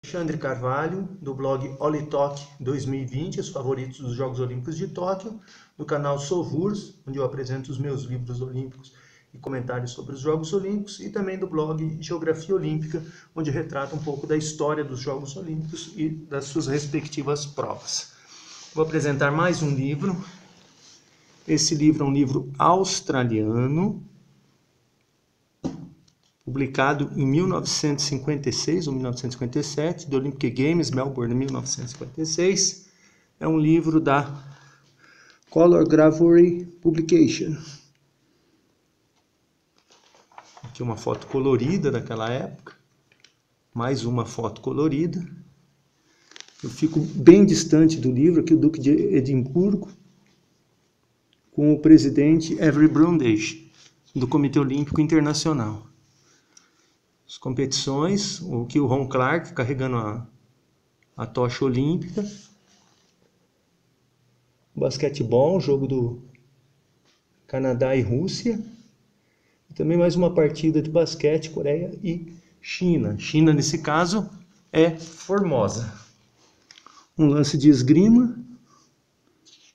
Alexandre Carvalho, do blog Olitok 2020, os favoritos dos Jogos Olímpicos de Tóquio, do canal Sovurs, onde eu apresento os meus livros olímpicos e comentários sobre os Jogos Olímpicos, e também do blog Geografia Olímpica, onde retrata um pouco da história dos Jogos Olímpicos e das suas respectivas provas. Vou apresentar mais um livro. Esse livro é um livro australiano, publicado em 1956 ou 1957, The Olympic Games, Melbourne, 1956. É um livro da Color-Graphary Publication. Aqui uma foto colorida daquela época. Mais uma foto colorida. Eu fico bem distante do livro, aqui o Duque de Edimburgo, com o presidente Avery Brundage, do Comitê Olímpico Internacional. As competições, aqui o Ron Clark carregando a tocha olímpica. Basquetebol, jogo do Canadá e Rússia. E também mais uma partida de basquete, Coreia e China. China, nesse caso, é Formosa. Um lance de esgrima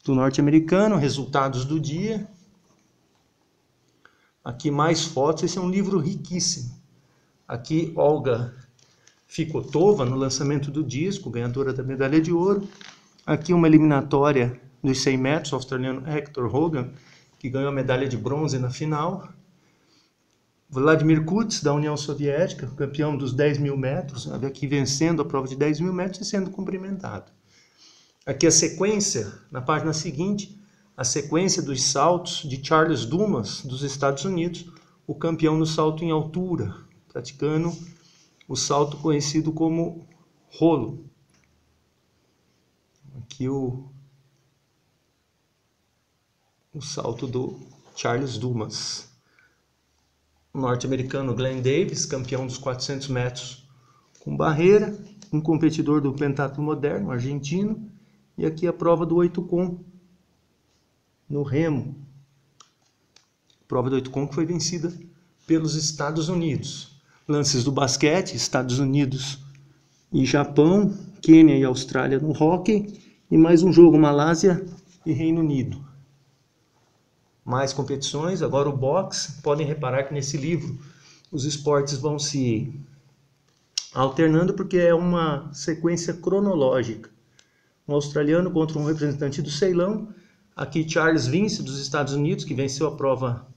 do norte-americano, resultados do dia. Aqui mais fotos, esse é um livro riquíssimo. Aqui Olga Fikotova, no lançamento do disco, ganhadora da medalha de ouro. Aqui uma eliminatória dos 100 metros, o australiano Hector Hogan, que ganhou a medalha de bronze na final. Vladimir Kutz, da União Soviética, campeão dos 10 mil metros, aqui vencendo a prova de 10 mil metros e sendo cumprimentado. Aqui a sequência, na página seguinte, a sequência dos saltos de Charles Dumas, dos Estados Unidos, o campeão no salto em altura, praticando o salto conhecido como rolo. Aqui o salto do Charles Dumas. O norte-americano Glenn Davis, campeão dos 400 metros com barreira, um competidor do pentatlo moderno, argentino. E aqui a prova do 8 com no remo. Prova do 8 com que foi vencida pelos Estados Unidos. Lances do basquete, Estados Unidos e Japão, Quênia e Austrália no hóquei, e mais um jogo, Malásia e Reino Unido. Mais competições, agora o boxe. Podem reparar que nesse livro os esportes vão se alternando porque é uma sequência cronológica. Um australiano contra um representante do Ceilão. Aqui Charles Vince, dos Estados Unidos, que venceu a prova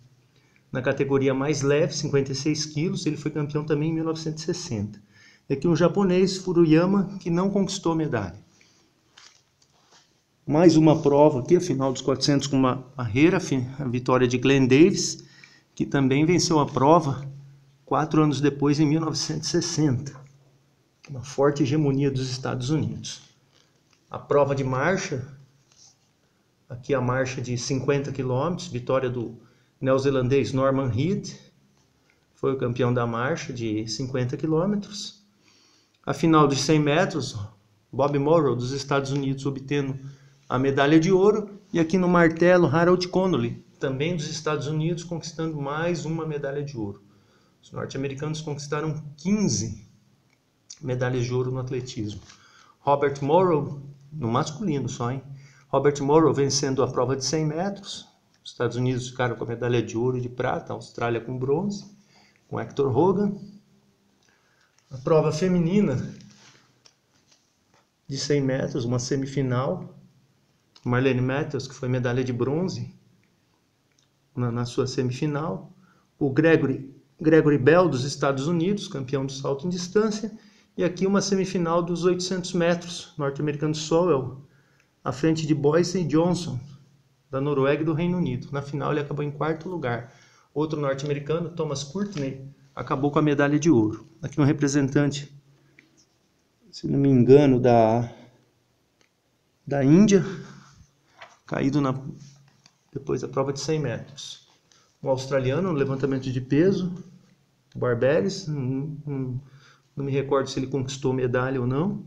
na categoria mais leve, 56 quilos, ele foi campeão também em 1960. E aqui um japonês, Furuyama, que não conquistou medalha. Mais uma prova aqui, a final dos 400 com uma barreira, a vitória de Glenn Davis, que também venceu a prova 4 anos depois, em 1960. Uma forte hegemonia dos Estados Unidos. A prova de marcha, aqui a marcha de 50 km, vitória do neozelandês Norman Reed, foi o campeão da marcha de 50 km. A final de 100 metros, Bob Morrow, dos Estados Unidos, obtendo a medalha de ouro. E aqui no martelo, Harold Connolly, também dos Estados Unidos, conquistando mais uma medalha de ouro. Os norte-americanos conquistaram 15 medalhas de ouro no atletismo. Robert Morrow, no masculino só, hein? Robert Morrow vencendo a prova de 100 metros. Os Estados Unidos ficaram com a medalha de ouro e de prata, a Austrália com bronze, com Hector Hogan. A prova feminina de 100 metros, uma semifinal. Marlene Matthews, que foi medalha de bronze na sua semifinal. O Gregory Bell, dos Estados Unidos, campeão do salto em distância. E aqui uma semifinal dos 800 metros, norte-americano Sowell, à frente de Boyce e Johnson, da Noruega e do Reino Unido. Na final ele acabou em 4º lugar. Outro norte-americano, Thomas Courtney, acabou com a medalha de ouro. Aqui um representante, se não me engano, da Índia, caído depois da prova de 100 metros. Um australiano no levantamento de peso, Barberis, não me recordo se ele conquistou medalha ou não.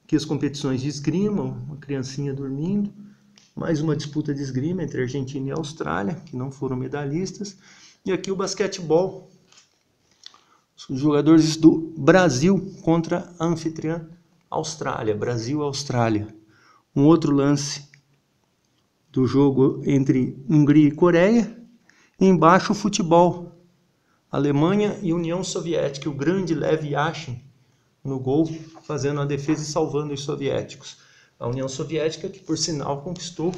Aqui as competições de esgrima, uma criancinha dormindo. Mais uma disputa de esgrima entre Argentina e Austrália, que não foram medalhistas. E aqui o basquetebol. Os jogadores do Brasil contra a anfitriã Austrália. Brasil-Austrália. Um outro lance do jogo entre Hungria e Coreia. E embaixo o futebol. Alemanha e União Soviética. O grande Lev Yashin no gol, fazendo a defesa e salvando os soviéticos. A União Soviética, que por sinal conquistou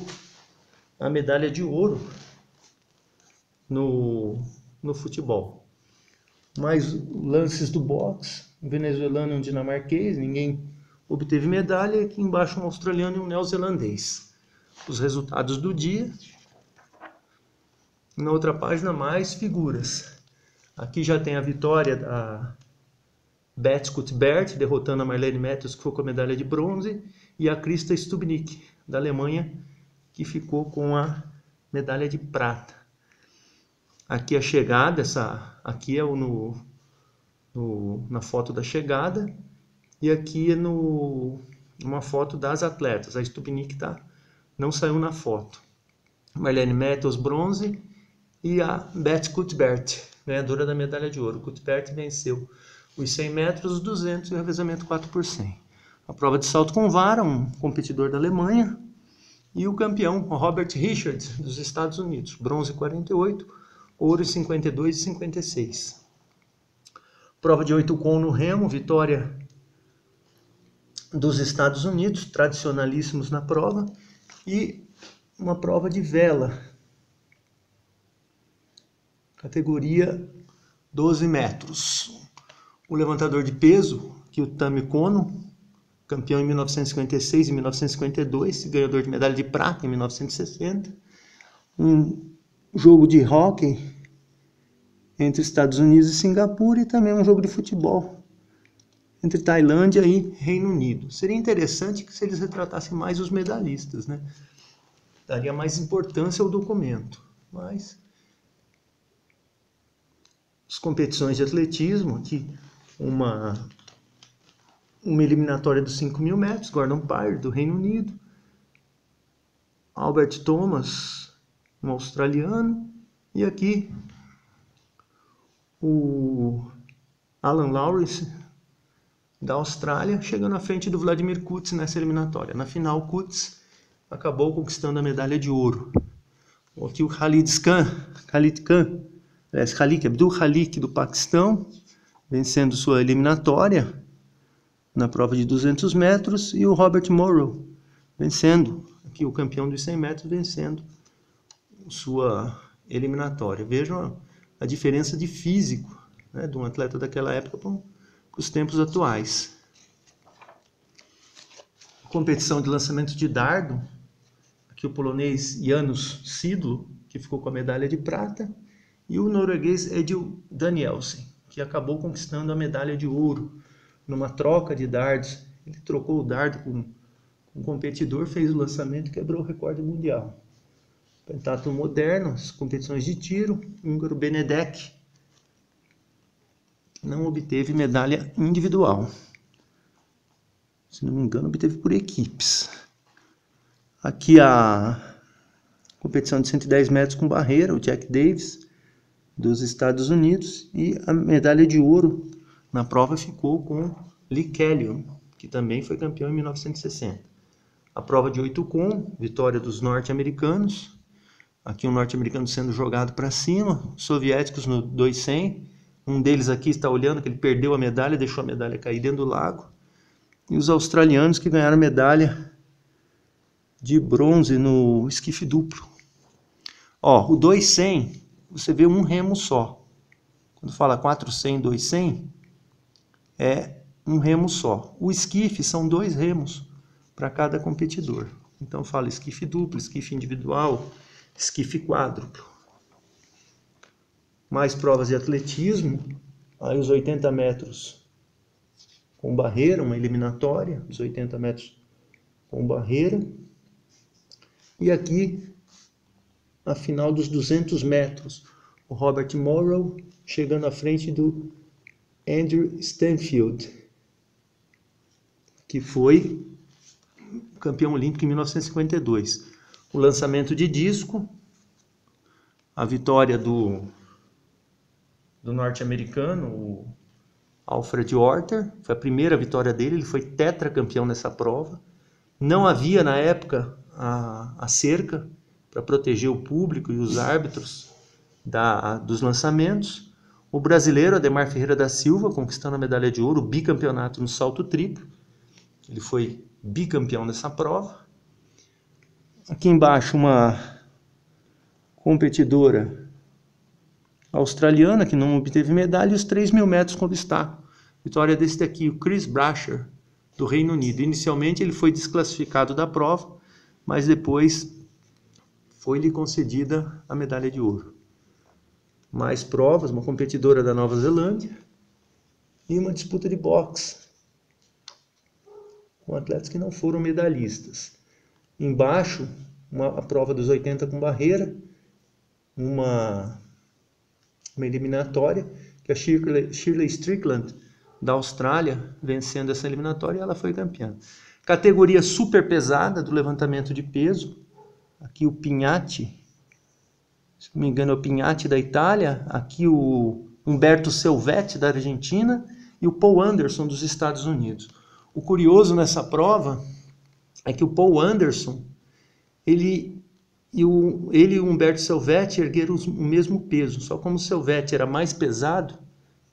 a medalha de ouro no futebol. Mais lances do boxe, um venezuelano e um dinamarquês, ninguém obteve medalha, e aqui embaixo um australiano e um neozelandês. Os resultados do dia. Na outra página, mais figuras. Aqui já tem a vitória da Beth Cuthbert, derrotando a Marlene Matthews, que ficou com a medalha de bronze, e a Krista Stubnik, da Alemanha, que ficou com a medalha de prata. Aqui a chegada, aqui é na foto da chegada, e aqui é uma foto das atletas. A Stubnik não saiu na foto. Marlene Matthews, bronze, e a Beth Cuthbert, ganhadora da medalha de ouro. Cuthbert venceu os 100 metros, os 200 e o revezamento 4x100. A prova de salto com vara, um competidor da Alemanha, e o campeão, Robert Richards, dos Estados Unidos, bronze 48, ouro 52 e 56. Prova de 8 com no remo, vitória dos Estados Unidos, tradicionalíssimos na prova, e uma prova de vela, categoria 12 metros. O levantador de peso, Kyutami Kono, campeão em 1956 e 1952, ganhador de medalha de prata em 1960. Um jogo de hóquei entre Estados Unidos e Singapura, e também um jogo de futebol entre Tailândia e Reino Unido. Seria interessante que se eles retratassem mais os medalhistas, né? Daria mais importância ao documento. Mas as competições de atletismo, aqui uma eliminatória dos 5.000 metros, Gordon Pyre, do Reino Unido, Albert Thomas, um australiano, e aqui o Alan Lawrence, da Austrália, chegando à frente do Vladimir Kuts nessa eliminatória. Na final, Kuts acabou conquistando a medalha de ouro. Aqui o Abdul Khalik, do Paquistão, vencendo sua eliminatória na prova de 200 metros, e o Robert Morrow vencendo, aqui o campeão dos 100 metros, vencendo sua eliminatória. Vejam a diferença de físico, né, de um atleta daquela época para os tempos atuais. Competição de lançamento de dardo, aqui o polonês Janusz Sidlo, que ficou com a medalha de prata, e o norueguês Edil Danielsen, que acabou conquistando a medalha de ouro numa troca de dardos. Ele trocou o dardo com um competidor, fez o lançamento e quebrou o recorde mundial. Pentatlo moderno, as competições de tiro, húngaro Benedek não obteve medalha individual. Se não me engano, obteve por equipes. Aqui a competição de 110 metros com barreira, o Jack Davis, dos Estados Unidos, e a medalha de ouro na prova ficou com Lee Kellyon, que também foi campeão em 1960. A prova de 8 com, vitória dos norte-americanos. Aqui um norte-americano sendo jogado para cima, os soviéticos no 200. Um deles aqui está olhando que ele perdeu a medalha, deixou a medalha cair dentro do lago. E os australianos que ganharam medalha de bronze no esquife duplo. O 200, você vê um remo só. Quando fala 400, 200, é um remo só. O esquife são 2 remos para cada competidor. Então fala esquife duplo, esquife individual, esquife quádruplo. Mais provas de atletismo. Aí os 80 metros com barreira, uma eliminatória, os 80 metros com barreira. E aqui a final dos 200 metros, o Robert Morrow chegando à frente do Andrew Stanfield, que foi campeão olímpico em 1952. O lançamento de disco, a vitória do norte-americano, o Alfred Orter, foi a primeira vitória dele, ele foi tetracampeão nessa prova. Não havia na época a cerca para proteger o público e os árbitros dos lançamentos. O brasileiro Ademar Ferreira da Silva conquistando a medalha de ouro, o bicampeonato no salto triplo. Ele foi bicampeão nessa prova. Aqui embaixo uma competidora australiana que não obteve medalha e os 3.000 metros com obstáculo. Vitória desse daqui, o Chris Brasher, do Reino Unido. Inicialmente ele foi desclassificado da prova, mas depois foi-lhe concedida a medalha de ouro. Mais provas, uma competidora da Nova Zelândia e uma disputa de boxe com atletas que não foram medalhistas. Embaixo, a prova dos 80 com barreira, uma eliminatória, que a Shirley Strickland, da Austrália, vencendo essa eliminatória, ela foi campeã. Categoria super pesada do levantamento de peso, aqui o Pignatti, se não me engano é o Pignatti da Itália, aqui o Humberto Selvetti da Argentina e o Paul Anderson dos Estados Unidos. O curioso nessa prova é que o Paul Anderson, ele e o Humberto Selvetti ergueram o mesmo peso, só como o Selvetti era mais pesado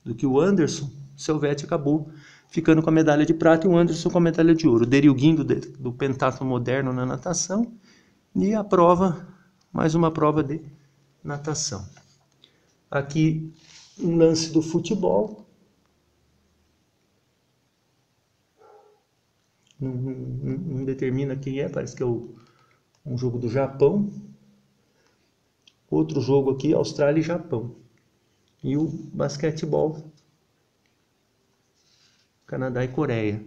do que o Anderson, o Selvetti acabou ficando com a medalha de prata e o Anderson com a medalha de ouro. O Daryl Guindo do pentatlo moderno na natação e a prova, mais uma prova de natação. Aqui um lance do futebol. Não determina quem é, parece que é um jogo do Japão. Outro jogo aqui, Austrália e Japão. E o basquetebol, Canadá e Coreia.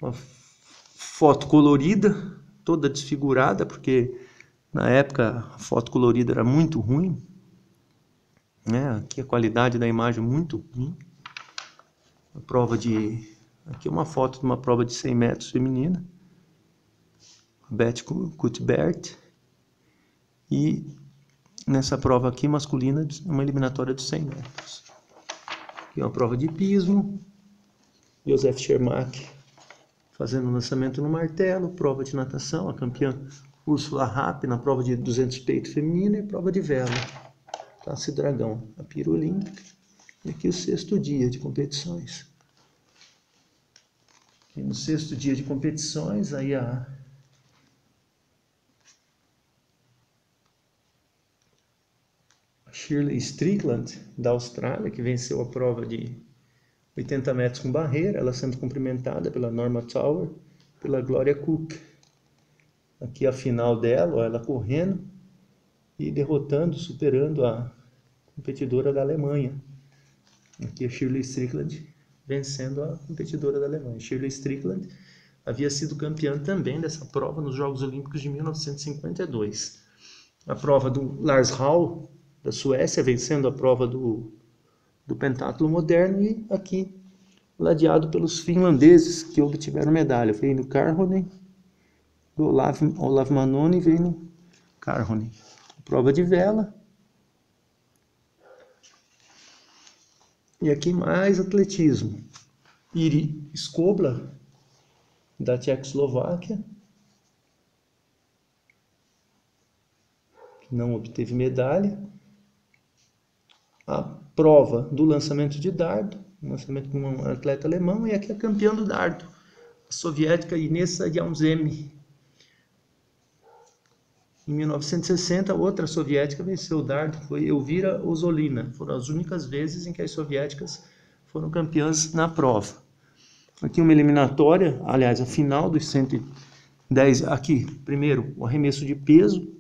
Uma foto colorida, toda desfigurada, porque na época a foto colorida era muito ruim, né? Aqui a qualidade da imagem é muito ruim. Aqui é uma foto de uma prova de 100 metros feminina. Beth Cuthbert. E nessa prova aqui masculina, uma eliminatória de 100 metros. Aqui é uma prova de hipismo. Josef Schermack fazendo lançamento no martelo. Prova de natação, a campeã Ursula Rapp na prova de 200 peito feminina e prova de vela. Classe dragão, a pira olímpica. E aqui o 6º dia de competições. E no 6º dia de competições, aí a Shirley Strickland, da Austrália, que venceu a prova de 80 metros com barreira, ela sendo cumprimentada pela Norma Tower, pela Gloria Cook. Aqui a final dela, ela correndo e derrotando, superando a competidora da Alemanha. Aqui a Shirley Strickland vencendo a competidora da Alemanha. Shirley Strickland havia sido campeã também dessa prova nos Jogos Olímpicos de 1952. A prova do Lars Hall, da Suécia, vencendo a prova do pentatlo moderno, e aqui ladeado pelos finlandeses que obtiveram medalha. Veio no Karhonen, do Olav Manoni, veio no Karhonen. Prova de vela. E aqui mais atletismo. Iri Skobla, da Tchecoslováquia, que não obteve medalha. A prova do lançamento de dardo, lançamento com um atleta alemão, e aqui a campeã do dardo, a soviética Inessa Yaunzemi. Em 1960, outra soviética venceu o dardo, foi Elvira Ozolina. Foram as únicas vezes em que as soviéticas foram campeãs na prova. Aqui uma eliminatória, aliás, a final dos 110. Aqui, primeiro, o arremesso de peso.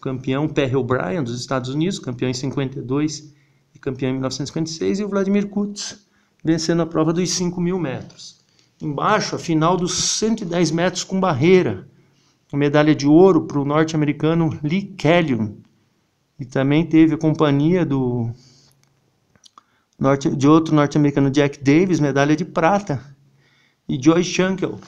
Campeão Perry O'Brien, dos Estados Unidos, campeão em 52 e campeão em 1956. E o Vladimir Kutz, vencendo a prova dos 5.000 metros. Embaixo, a final dos 110 metros com barreira. A medalha de ouro para o norte-americano Lee Kellum. E também teve a companhia de outro norte-americano, Jack Davis, medalha de prata. E Joyce Shankel,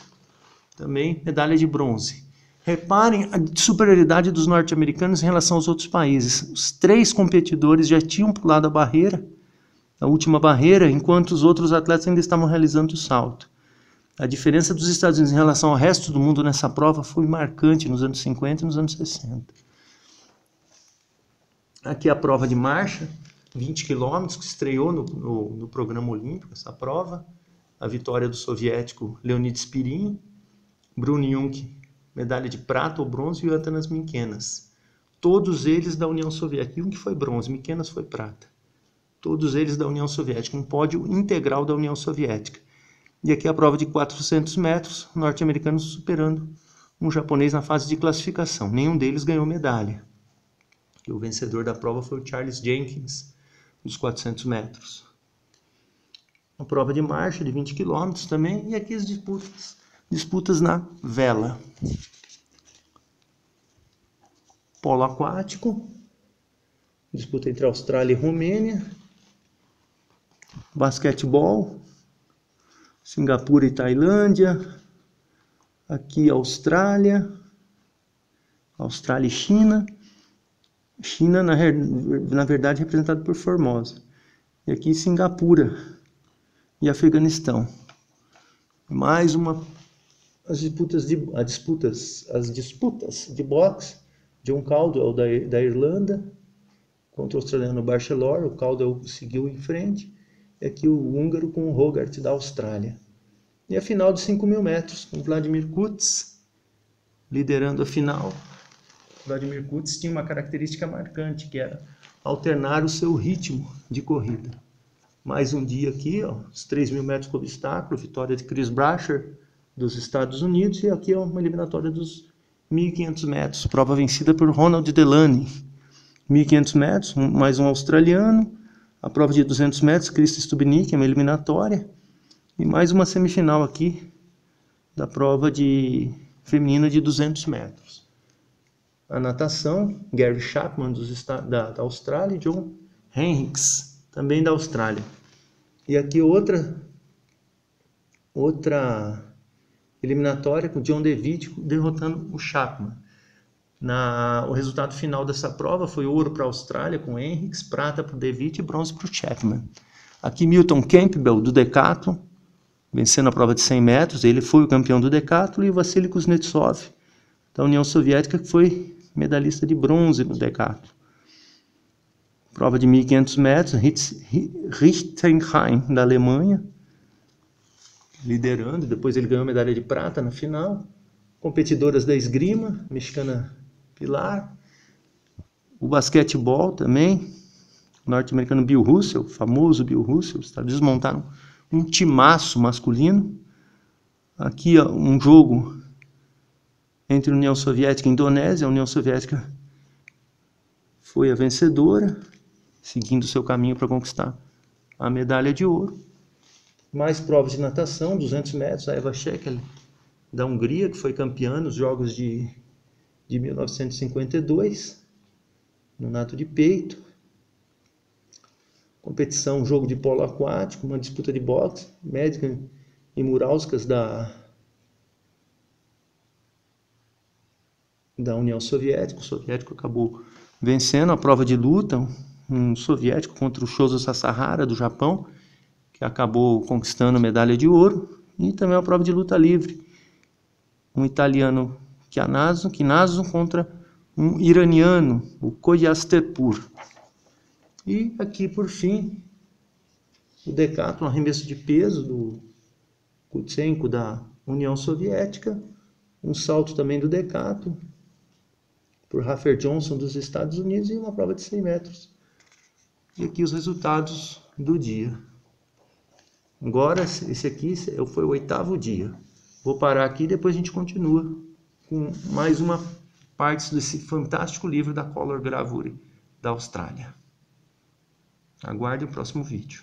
também medalha de bronze. Reparem a superioridade dos norte-americanos em relação aos outros países. Os 3 competidores já tinham pulado a barreira a última barreira, enquanto os outros atletas ainda estavam realizando o salto. A diferença dos Estados Unidos em relação ao resto do mundo nessa prova foi marcante nos anos 50 e nos anos 60. Aqui a prova de marcha, 20 km, que estreou no programa olímpico, essa prova. A vitória do soviético Leonid Spirin, Bruno Jung, medalha de prata ou bronze, e o Atanas Minkenas. Todos eles da União Soviética. Jung foi bronze, Minkenas foi prata. Todos eles da União Soviética, um pódio integral da União Soviética. E aqui a prova de 400 metros, norte-americanos superando um japonês na fase de classificação. Nenhum deles ganhou medalha. E o vencedor da prova foi o Charles Jenkins, dos 400 metros. A prova de marcha de 20 km também, e aqui as disputas na vela. Polo aquático, disputa entre Austrália e Romênia. Basquetebol, Singapura e Tailândia. Aqui Austrália e China. China, na verdade, representada por Formosa. E aqui Singapura e Afeganistão. Mais uma. As disputas de boxe. John Caldwell da Irlanda contra o australiano Barchelor. O Caldwell seguiu em frente. E aqui o húngaro com o Hogarth da Austrália. E a final de 5.000 metros, com Vladimir Kuts liderando a final. Vladimir Kuts tinha uma característica marcante, que era alternar o seu ritmo de corrida. Mais um dia aqui, ó, os 3.000 metros com obstáculo, vitória de Chris Bracher, dos Estados Unidos, e aqui é uma eliminatória dos 1.500 metros, prova vencida por Ronald Delaney. 1.500 metros, mais um australiano. A prova de 200 metros, Krista Stubnik, é uma eliminatória. E mais uma semifinal aqui, da prova feminina de 200 metros. A natação, Gary Chapman, da Austrália, e John Henricks, também da Austrália. E aqui outra eliminatória com John DeWitt derrotando o Chapman. O resultado final dessa prova foi ouro para a Austrália com Henricks, prata para o DeWitt e bronze para o Chapman. Aqui Milton Campbell, do decathlon, vencendo a prova de 100 metros. Ele foi o campeão do decathlon, e o Vassily Kuznetsov, da União Soviética, que foi medalhista de bronze no decathlon. Prova de 1.500 metros, Richtenheim, da Alemanha, liderando. Depois ele ganhou medalha de prata na final. Competidoras da esgrima, mexicana Pilar. O basquetebol também, o norte-americano Bill Russell, famoso Bill Russell. Os Estados Unidos montaram um timaço masculino. Aqui ó, um jogo entre União Soviética e Indonésia. A União Soviética foi a vencedora, seguindo seu caminho para conquistar a medalha de ouro. Mais provas de natação, 200 metros, a Eva Shekel, da Hungria, que foi campeã nos Jogos de 1952, no nado de peito. Competição, jogo de polo aquático, uma disputa de boxe, Médica e Murauskas da União Soviética. O soviético acabou vencendo a prova de luta, um soviético contra o Shozo Sasahara, do Japão, que acabou conquistando a medalha de ouro. E também a prova de luta livre, um italiano Kinazo contra um iraniano, o Koyastepur. E aqui, por fim, o decathlon, arremesso de peso do Kutsenko, da União Soviética. Um salto também do decathlon, por Rafer Johnson, dos Estados Unidos, e uma prova de 100 metros. E aqui os resultados do dia. Agora, esse aqui foi o 8º dia. Vou parar aqui e depois a gente continua com mais uma parte desse fantástico livro da Color Gravure, da Austrália. Aguarde o próximo vídeo.